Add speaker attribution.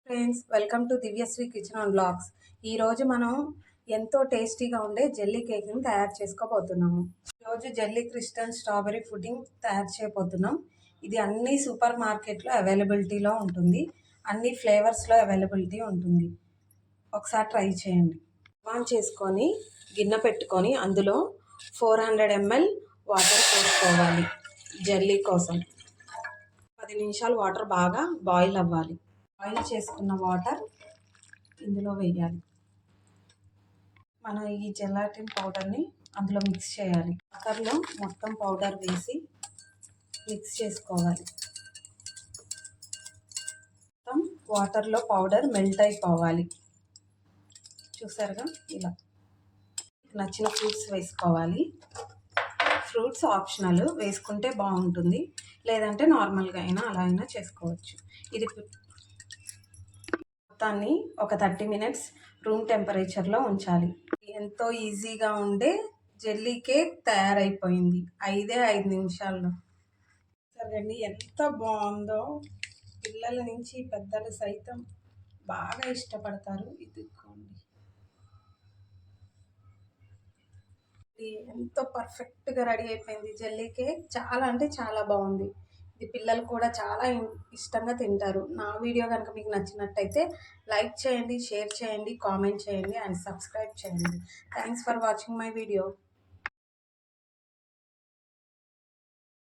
Speaker 1: Friends, welcome to Divyashri kitchen and blogs. ఈరోజు మనం ఎంతో టేస్టీగా ఉండే జెల్లీ కేక్ని తయారు చేసుకోబోతున్నాము. ఈరోజు జెల్లీ క్రిస్టల్ స్ట్రాబెరీ పుడ్డింగ్ తయారు చేయబోతున్నాం. ఇది అన్ని సూపర్ మార్కెట్లో అవైలబిలిటీలో ఉంటుంది. అన్ని ఫ్లేవర్స్లో అవైలబిలిటీ ఉంటుంది. ఒకసారి ట్రై చేయండి. ఆన్ చేసుకొని గిన్నె పెట్టుకొని అందులో 400 ml వాటర్ పోసుకోవాలి. జెల్లీ కోసం 10 నిమిషాలు వాటర్ బాగా బాయిల్ అవ్వాలి. బాయిల్ చేసుకున్న వాటర్ ఇందులో వేయాలి. మనం ఈ జెలాటిన్ పౌడర్ని అందులో మిక్స్ చేయాలి. వాటర్లో మొత్తం పౌడర్ వేసి మిక్స్ చేసుకోవాలి. మొత్తం వాటర్లో పౌడర్ మెల్ట్ అయిపోవాలి. చూసారుగా, ఇలా నచ్చిన ఫ్రూట్స్ వేసుకోవాలి. ఫ్రూట్స్ ఆప్షనల్, వేసుకుంటే బాగుంటుంది, లేదంటే నార్మల్గా అయినా అలా అయినా చేసుకోవచ్చు. ఇది మొత్తాన్ని ఒక 30 minutes రూమ్ టెంపరేచర్లో ఉంచాలి. ఎంతో ఈజీగా ఉండే జెల్లీ కేక్ తయారైపోయింది 5 నిమిషాల్లో. సరేండి, ఎంత బాగుందో. పిల్లల నుంచి పెద్దలు సైతం బాగా ఇష్టపడతారు. ఇదిగోండి, ఎంతో పర్ఫెక్ట్గా రెడీ అయిపోయింది జెల్లీ కేక్. చాలా అంటే చాలా బాగుంది. ఇది పిల్లలు కూడా చాలా ఇష్టంగా తింటారు. నా వీడియో కనుక మీకు నచ్చినట్టయితే లైక్ చేయండి, షేర్ చేయండి, కామెంట్ చేయండి అండ్ సబ్స్క్రైబ్ చేయండి. Thanks for watching my video.